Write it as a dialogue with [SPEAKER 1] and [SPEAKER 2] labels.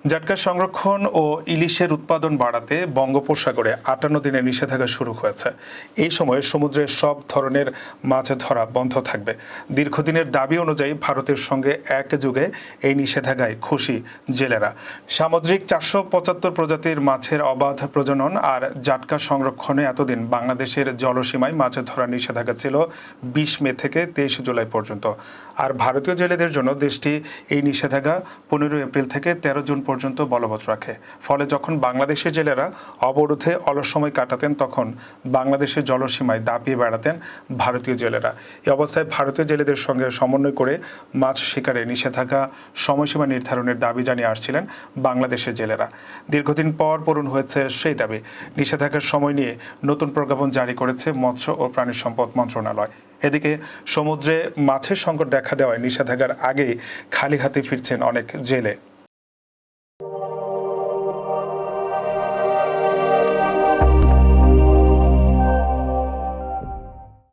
[SPEAKER 1] জাটকা সংরক্ষণ ও ইলিশের উৎপাদন বাড়াতে বঙ্গোপসাগরে ৫৮ দিনের নিষেধাজ্ঞা শুরু হয়েছে। এই সময়ে সমুদ্রের সব ধরনের মাছ ধরা বন্ধ থাকবে। দীর্ঘদিনের দাবি অনুযায়ী ভারতের সঙ্গে একযোগে এই নিষেধাজ্ঞায় খুশি জেলেরা। সামুদ্রিক ৪৭৫ প্রজাতির মাছের অবাধ প্রজনন আর জাটকা সংরক্ষণে এতদিন বাংলাদেশের জলসীমায় মাছ ধরার নিষেধাজ্ঞা ছিল ২০ মে থেকে ২৩ জুলাই পর্যন্ত। আর ভারতীয় জেলেদের জন্য দেশটি এই নিষেধাজ্ঞা ১৫ এপ্রিল থেকে ১৩ জুন পর্যন্ত বলবৎ রাখে। ফলে যখন বাংলাদেশের জেলেরা অবরোধে অলস সময় কাটাতেন, তখন বাংলাদেশের জলসীমায় দাপিয়ে বেড়াতেন ভারতীয় জেলেরা। এই অবস্থায় ভারতীয় জেলেদের সঙ্গে সমন্বয় করে মাছ শিকারে নিষেধাজ্ঞা সময়সীমা নির্ধারণের দাবি জানিয়ে আসছিলেন বাংলাদেশের জেলেরা। দীর্ঘদিন পর পূরণ হয়েছে সেই দাবি। নিষেধাজ্ঞার সময় নিয়ে নতুন প্রজ্ঞাপন জারি করেছে মৎস্য ও প্রাণী সম্পদ মন্ত্রণালয়। এদিকে সমুদ্রে মাছের সংকট দেখা দেওয়ায় নিষেধাজ্ঞার আগেই খালি হাতে ফিরছেন অনেক জেলে।